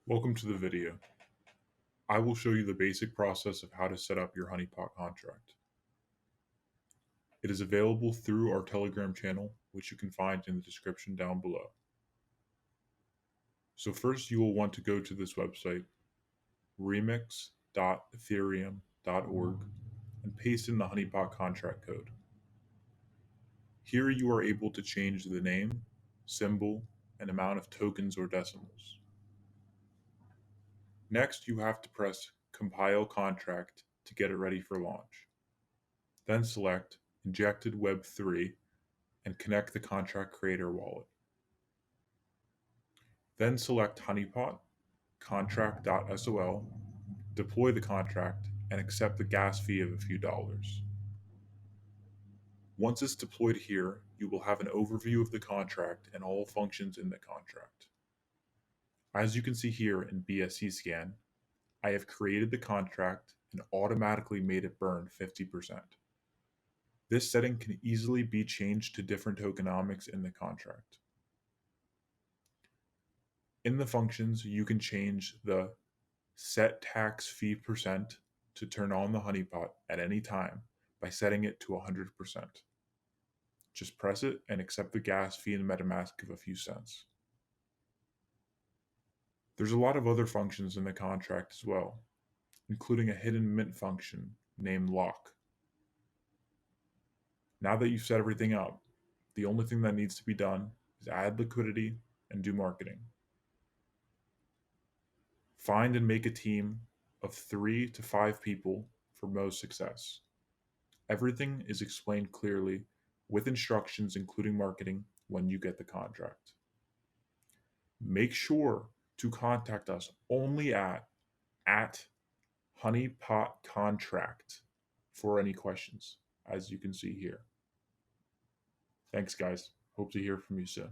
Welcome to the video. I will show you the basic process of how to set up your Honeypot contract. It is available through our Telegram channel, which you can find in the description down below. So first you will want to go to this website, remix.ethereum.org, and paste in the Honeypot contract code. Here you are able to change the name, symbol, and amount of tokens or decimals. Next, you have to press Compile Contract to get it ready for launch. Then select Injected Web 3 and connect the contract creator wallet. Then select Honeypot, contract.sol, deploy the contract, and accept the gas fee of a few dollars. Once it's deployed here, you will have an overview of the contract and all functions in the contract. As you can see here in BSC scan, I have created the contract and automatically made it burn 50%. This setting can easily be changed to different tokenomics in the contract. In the functions, you can change the set tax fee percent to turn on the honeypot at any time by setting it to 100%. Just press it and accept the gas fee in MetaMask of a few cents. There's a lot of other functions in the contract as well, including a hidden mint function named lock. Now that you've set everything up, the only thing that needs to be done is add liquidity and do marketing. Find and make a team of 3 to 5 people for most success. Everything is explained clearly with instructions including marketing when you get the contract. Make sure to contact us only at Honeypot Contract for any questions, as you can see here. Thanks, guys. Hope to hear from you soon.